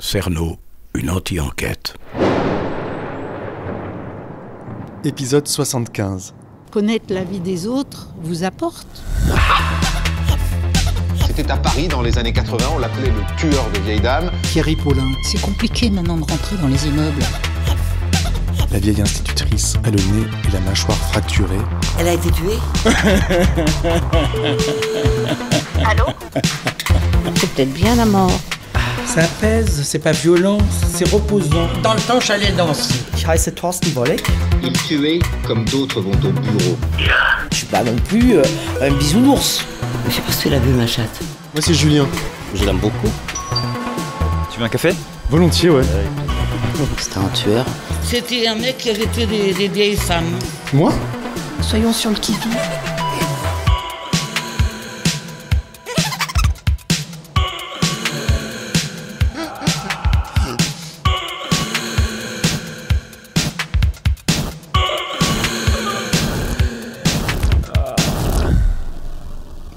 Cerno, une anti-enquête. Épisode 75. Connaître la vie des autres vous apporte. C'était à Paris dans les années 80, on l'appelait le tueur de vieilles dames. Thierry Paulin. C'est compliqué maintenant de rentrer dans les immeubles. La vieille institutrice a le nez et la mâchoire fracturée. Elle a été tuée. Allô? C'est peut-être bien la mort. Ça apaise, c'est pas violent, c'est reposant. Dans le temps, j'allais danser. Ich heiße Thorsten Wolleck. Il tuait comme d'autres vont au bureau. Je suis pas non plus un bisounours. Je sais pas si tu l'as vu, ma chatte. Moi c'est Julien. Je l'aime beaucoup. Tu veux un café? Volontiers, ouais. C'était un tueur. C'était un mec qui avait tué des vieilles femmes. Moi? Soyons sur le qui-vive.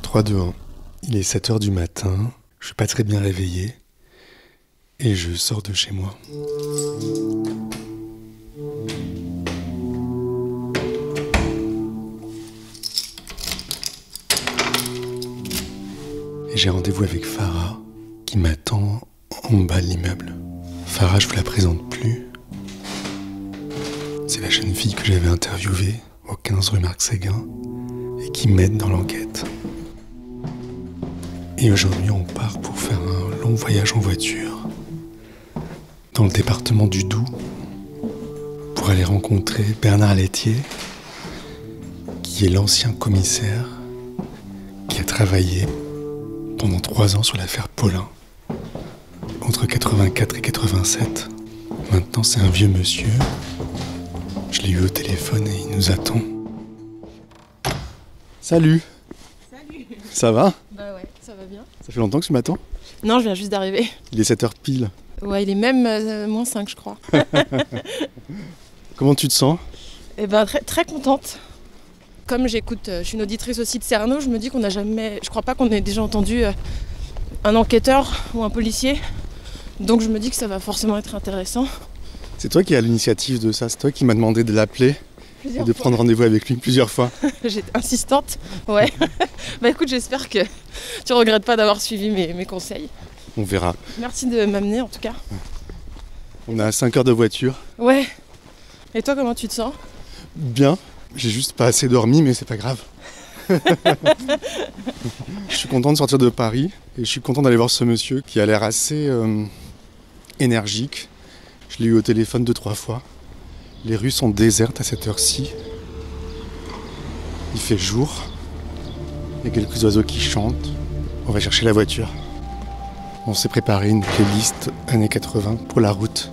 « 3, 2, 1. Il est 7h du matin, je suis pas très bien réveillé, et je sors de chez moi. Et j'ai rendez-vous avec Farah, qui m'attend en bas de l'immeuble. Farah, je vous la présente plus. C'est la jeune fille que j'avais interviewée au 15 rue Marc Séguin, et qui m'aide dans l'enquête. Et aujourd'hui, on part pour faire un long voyage en voiture dans le département du Doubs pour aller rencontrer Bernard Laitier, qui est l'ancien commissaire qui a travaillé pendant 3 ans sur l'affaire Paulin, entre 84 et 87. Maintenant, c'est un vieux monsieur. Je l'ai eu au téléphone et il nous attend. Salut! Salut! Ça va? Bah ouais, ça va bien. Ça fait longtemps que tu m'attends? Non, je viens juste d'arriver. Il est 7h pile. Ouais, il est même moins 5, je crois. Comment tu te sens? Et ben très, très contente. Comme j'écoute, je suis une auditrice aussi de Cerno, je me dis qu'on n'a jamais... Je crois pas qu'on ait déjà entendu un enquêteur ou un policier. Donc je me dis que ça va forcément être intéressant. C'est toi qui as l'initiative de ça, c'est toi qui m'as demandé de l'appeler et de prendre rendez-vous avec lui plusieurs fois. J'étais insistante, ouais. Bah écoute, j'espère que tu regrettes pas d'avoir suivi mes conseils. On verra. Merci de m'amener en tout cas. On a 5 heures de voiture. Ouais. Et toi, comment tu te sens? Bien. J'ai juste pas assez dormi, mais c'est pas grave. Je suis content de sortir de Paris et je suis content d'aller voir ce monsieur qui a l'air assez énergique. Je l'ai eu au téléphone 2-3 fois. Les rues sont désertes à cette heure-ci. Il fait jour. Il y a quelques oiseaux qui chantent. On va chercher la voiture. On s'est préparé une playlist années 80 pour la route.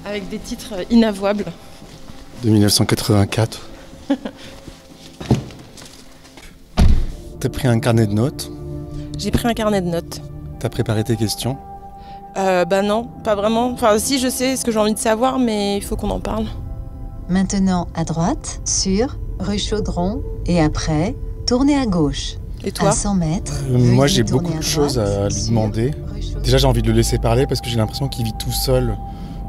Avec des titres inavouables. De 1984. T'as pris un carnet de notes? J'ai pris un carnet de notes. T'as préparé tes questions? Bah non, pas vraiment. Enfin si, je sais ce que j'ai envie de savoir, mais il faut qu'on en parle. Maintenant à droite, sur rue Chaudron, et après, tournez à gauche. Et toi? À 100 mètres. Moi j'ai beaucoup de choses à lui demander. Déjà j'ai envie de le laisser parler parce que j'ai l'impression qu'il vit tout seul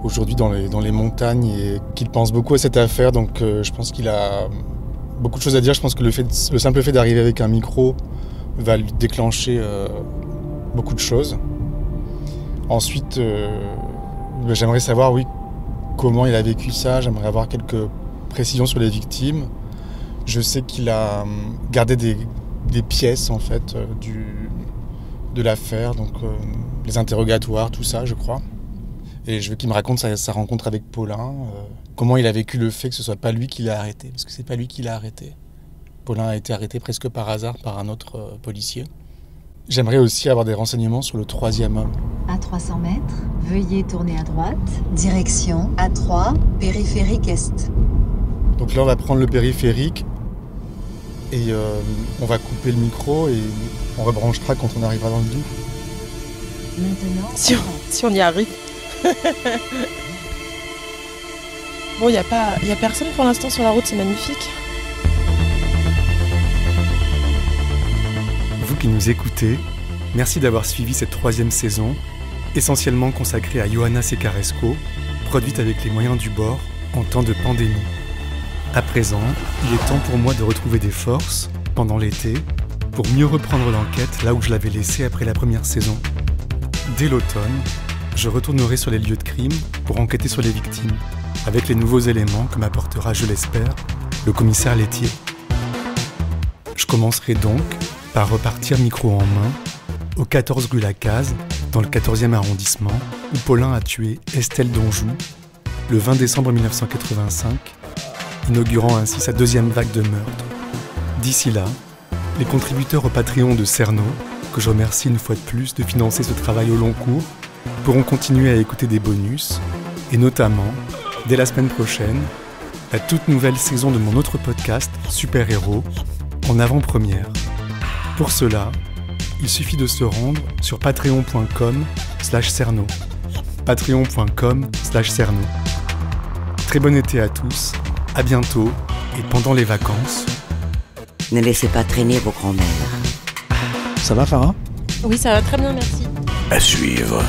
aujourd'hui dans les montagnes et qu'il pense beaucoup à cette affaire. Donc je pense qu'il a beaucoup de choses à dire. Je pense que le simple fait d'arriver avec un micro va lui déclencher beaucoup de choses. Ensuite, j'aimerais savoir, oui, comment il a vécu ça. J'aimerais avoir quelques précisions sur les victimes. Je sais qu'il a gardé des pièces, en fait, de l'affaire, donc les interrogatoires, tout ça, je crois. Et je veux qu'il me raconte sa rencontre avec Paulin, comment il a vécu le fait que ce soit pas lui qui l'a arrêté, parce que c'est pas lui qui l'a arrêté. Paulin a été arrêté presque par hasard par un autre policier. J'aimerais aussi avoir des renseignements sur le 3e homme. À 300 mètres, veuillez tourner à droite. Direction A3, périphérique Est. Donc là, on va prendre le périphérique et on va couper le micro et on rebranchera quand on arrivera dans le Doubs. Maintenant, Si on y arrive. Bon, y a personne pour l'instant sur la route, c'est magnifique. Vous qui nous écoutez, merci d'avoir suivi cette 3e saison essentiellement consacrée à Johanna Secaresco, produite avec les moyens du bord en temps de pandémie. À présent, il est temps pour moi de retrouver des forces, pendant l'été, pour mieux reprendre l'enquête là où je l'avais laissée après la première saison. Dès l'automne, je retournerai sur les lieux de crime pour enquêter sur les victimes, avec les nouveaux éléments que m'apportera, je l'espère, le commissaire Laitier. Je commencerai donc par repartir micro en main au 14 rue Lacaze, dans le 14e arrondissement, où Paulin a tué Estelle Donjou le 20 décembre 1985, inaugurant ainsi sa deuxième vague de meurtres. D'ici là, les contributeurs au Patreon de Cerno, que je remercie une fois de plus de financer ce travail au long cours, pourront continuer à écouter des bonus, et notamment, dès la semaine prochaine, la toute nouvelle saison de mon autre podcast, Super Héros, en avant-première. Pour cela, il suffit de se rendre sur patreon.com/cerno. patreon.com/cerno. Très bon été à tous, à bientôt, et pendant les vacances... Ne laissez pas traîner vos grands-mères. Ça va, Farah ? Oui, ça va très bien, merci. À suivre.